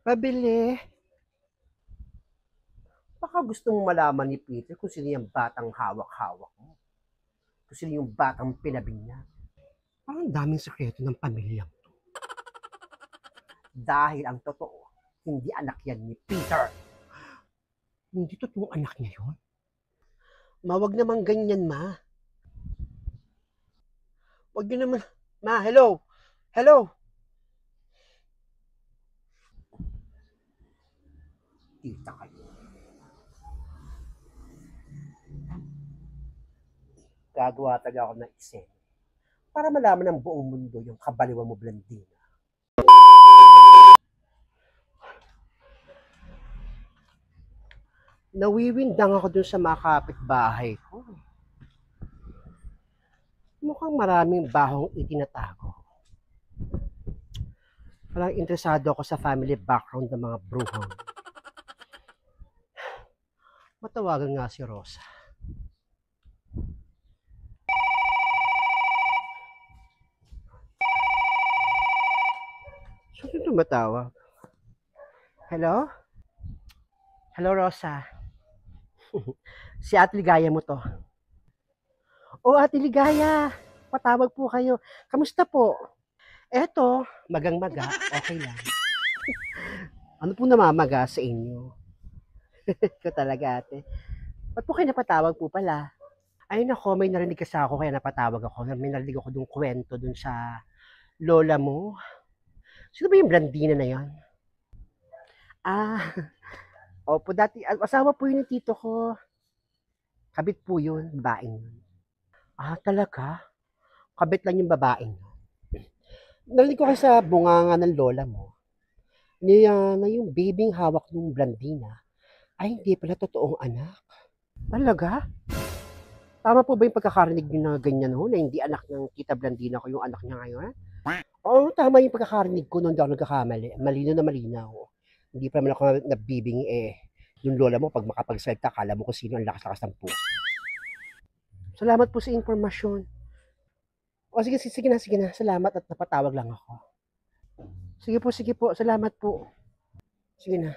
Pabili. Baka gusto mong malaman ni Peter kung sino yung batang hawak-hawak mo. Kung sino yung batang pinabinyag. Parang daming sekreto ng pamilyang to. Dahil ang totoo, hindi anak yan ni Peter. Hindi totoong anak niya yun. Mawag naman ganyan, ma. Wag niyo naman. Ma, hello. Hello. Tita kayo. Gagawa talaga ako ng eksena para malaman ng buong mundo yung kabaliwan mo, Blandina. Nawiwindang ako dun sa mga kapitbahay ko. Mukhang maraming bahong itinatago. Parang interesado ako sa family background ng mga bruhang. Matawagan nga si Rosa. Sino tumatawag? Hello? Hello, Rosa. Si Ate Ligaya mo to. Oh, Ate Ligaya. Patawag po kayo. Kamusta po? Eto, magang-maga. Okay lang. Ano po namamaga sa inyo? Ikaw talaga, ate. Ba't po kayo napatawag po pala? Ay nako, may narinig kasi ako kaya napatawag ako. May narinig ako dun kwento dun sa lola mo. Sino ba yung Blandina na yan? Ah, opo, dati, asawa po yun ng tito ko. Kabit po yun, babaeng yun. Ah, talaga? Kabit lang yung babaeng yun. Narinig ko kasi sa bunganga ng lola mo, niya na yung babing hawak ng Blandina ay hindi pala totoong anak. Talaga? Tama po ba yung pagkakarinig niyo na ganyan ho, na hindi anak ng Tita Blandina ko yung anak niya ngayon? Oo, tama yung pagkakarinig ko nung di ako nagkakamali. Malinaw na malinaw. Hindi pa naman ako nabibing yung lola mo pag makapagsalita, kala mo kung sino ang lakas-lakas ng puso. Salamat po sa informasyon. O sige, sige na, sige na. Salamat at napatawag lang ako. Sige po, salamat po. Sige na.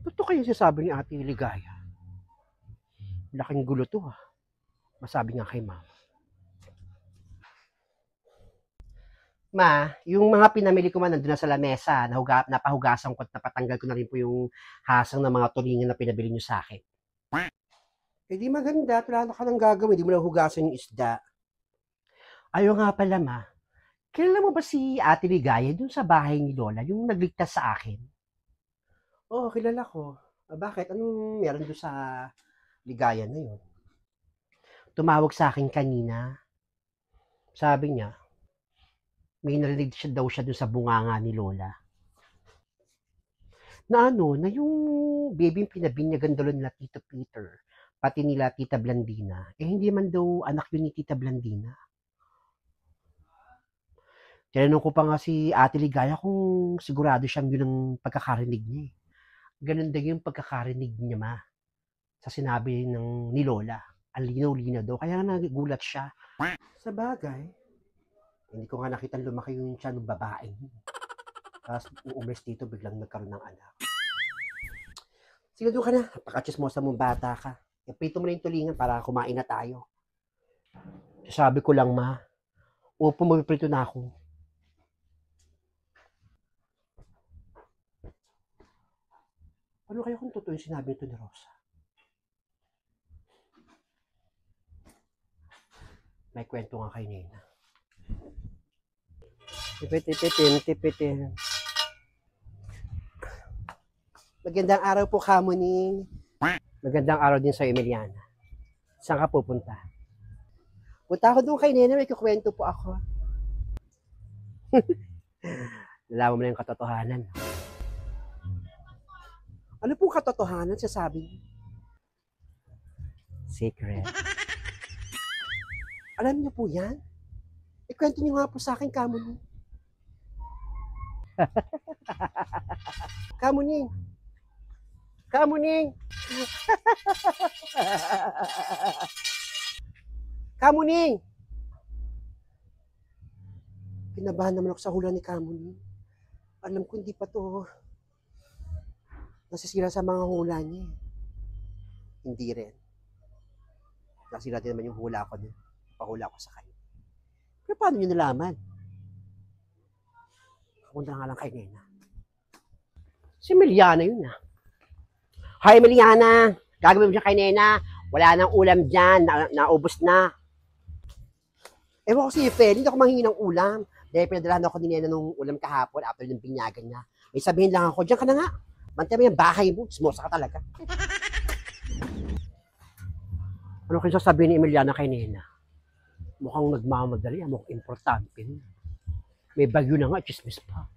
Totoo kayo sasabi ni Ate Ligaya? Laking gulo to ha. Masabi nga kay mama. Ma, yung mga pinamili ko man nandun na sa lamesa, napahugasan ko at napatanggal ko na rin po yung hasang ng mga tulingan na pinabili nyo sa akin. Eh di maganda, wala ka nang gagawin, di mo na hugasan yung isda. Ayaw nga pala ma, kilala mo ba si Ate Ligaya dun sa bahay ni Lola, yung nagligtas sa akin? Oo, kilala ko. Bakit? Anong meron doon sa Ligaya na yun? Tumawag sa akin kanina. Sabi niya, may narinig daw siya doon sa bunganga ni Lola. Na ano, na yung baby pinabinyagan daw nila Tito Peter, pati nila Tita Blandina. Eh hindi man daw anak yun ni Tita Blandina. Tinanong ko pa nga si Ate Ligaya kung sigurado siyang yun ang pagkakarinig niya eh. Ganun din yung pagkakarinig niya ma sa sinabi ng ni Lola. Ang linaw-linaw daw. Kaya nagulat siya. Sa bagay, hindi ko nga nakita lumaki yung tiyan ng babaeng. Tapos uumis dito biglang nagkaroon ng anak. Sige doon ka na. Napaka-chismosa mong bata ka. Iprito mo na yung tulingan para kumain na tayo. Sabi ko lang ma, upo magpiprito na ako. Ano kaya kung totoo yung sinabi nito ni Rosa? May kwento nga kay Nina. Tipitin. Magandang araw po, Kamuning. Magandang araw din sa Emiliana. Saan ka pupunta? Punta ako doon kay Nena, may kukwento po ako. Nalaman mo na yung katotohanan. Ano pong katotohanan sasabi niyo? Secret. Alam niyo po yan? Ikwento niyo nga po sa akin, Kamuning. Kamuning! Kamuning! Kamuning! Kinabahan naman ako sa hula ni Kamuni. Alam ko hindi pa to nasisira sa mga hula niya. Hindi rin. Nasira din naman yung hula ko din. Pahula ko sa kanya. Pero paano niyo nalaman? Pupunta nga lang kay Nena. Si Meliana yun ah. Hi Meliana! Gagawin mo siya kay Nena. Wala nang ulam dyan. Naubos na. Ewan ko si Fel, hindi ako manghingi ng ulam. Dahil pinadalahan ako ni Nena nung ulam kahapon after ng binyagan niya. May sabihin lang ako, diyan ka na nga. Bantay mo yung bahay mo. Smosa ka talaga. Ano kayo sasabihin ni Emiliana kay Nena? Mukhang nagmamadali. Mukhang importante. May bagyo na nga. Chismis pa.